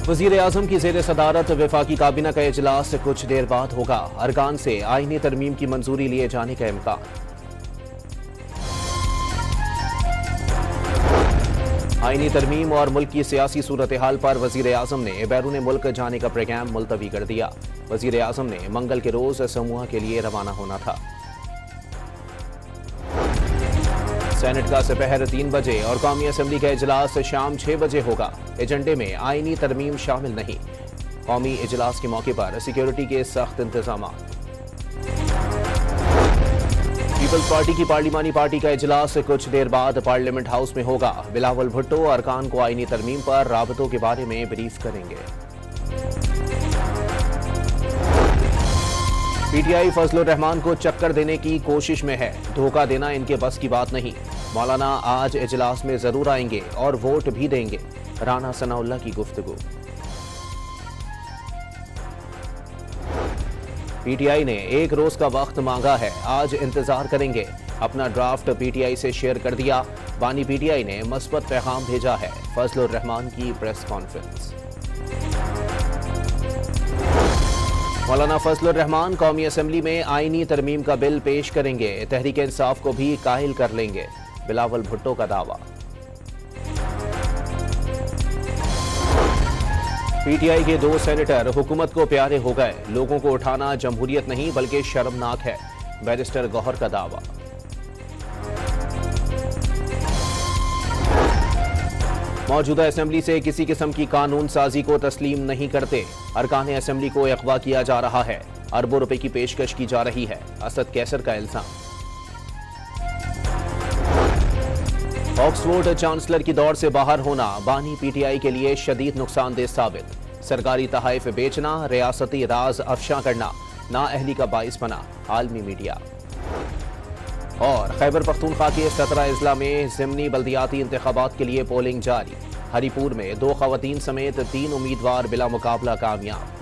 वजीर आजम की जेर सदारत वफाकी काबीना का इजलास कुछ देर बाद होगा। अरकान से आईनी तरमीम की मंजूरी लिए जाने का इम्कान। आईनी तरमीम और मुल्क की सियासी सूरत हाल पर वजीर आजम ने बैरून मुल्क जाने का प्रोग्राम मुलतवी कर दिया। वजीर आजम ने मंगल के रोज समूह के लिए रवाना होना था। सेनेट का दोपहर 3 बजे और कौमी असम्बली का इजलास शाम 6 बजे होगा। एजेंडे में आईनी तरमीम शामिल नहीं। कौमी इजलास के मौके पर सिक्योरिटी के सख्त इंतजाम। पीपल्स पार्टी की पार्लिमानी पार्टी का इजलास कुछ देर बाद पार्लियामेंट हाउस में होगा। बिलावल भुट्टो अरकान को आईनी तरमीम पर राबतों के बारे में ब्रीफ करेंगे। पीटीआई फजलुर रहमान को चक्कर देने की कोशिश में है। धोखा देना इनके बस की बात नहीं। मौलाना आज इजलास में जरूर आएंगे और वोट भी देंगे। राना सनाउल्लाह की गुफ्तगू। पीटीआई ने 1 रोज का वक्त मांगा है, आज इंतजार करेंगे। अपना ड्राफ्ट पीटीआई से शेयर कर दिया। बानी पीटीआई ने मस्बत पैगाम भेजा है। फजलुर रहमान की प्रेस कॉन्फ्रेंस। मौलाना फजलुर रहमान कौमी असम्बली में आईनी तरमीम का बिल पेश करेंगे। तहरीक इंसाफ को भी काहिल कर लेंगे। बिलावल भुट्टो का दावा। पीटीआई के 2 सेनेटर हुकूमत को प्यारे हो गए। लोगों को उठाना जमहूरियत नहीं बल्कि शर्मनाक है। बैरिस्टर गौहर का दावा। मौजूदा असम्बली से किसी किस्म की कानून साजी को तस्लीम नहीं करते। अरकान असम्बली को अगवा किया जा रहा है। अरबों रुपए की पेशकश की जा रही है। असद कैसर का इल्जाम। ऑक्सफोर्ड चांसलर की दौड़ से बाहर होना बानी पीटीआई के लिए शदीद नुकसानदेह साबित। सरकारी तहाइफ बेचना, रियासती राज अफशा करना नाअहली का बाइस बना। आलमी मीडिया। और खैबर पख्तूनख्वा के 17 अजला में ज़िमनी बल्दियाती इंतखाबात के लिए पोलिंग जारी। हरीपुर में 2 खवातीन समेत 3 उम्मीदवार बिला मुकाबला कामयाब।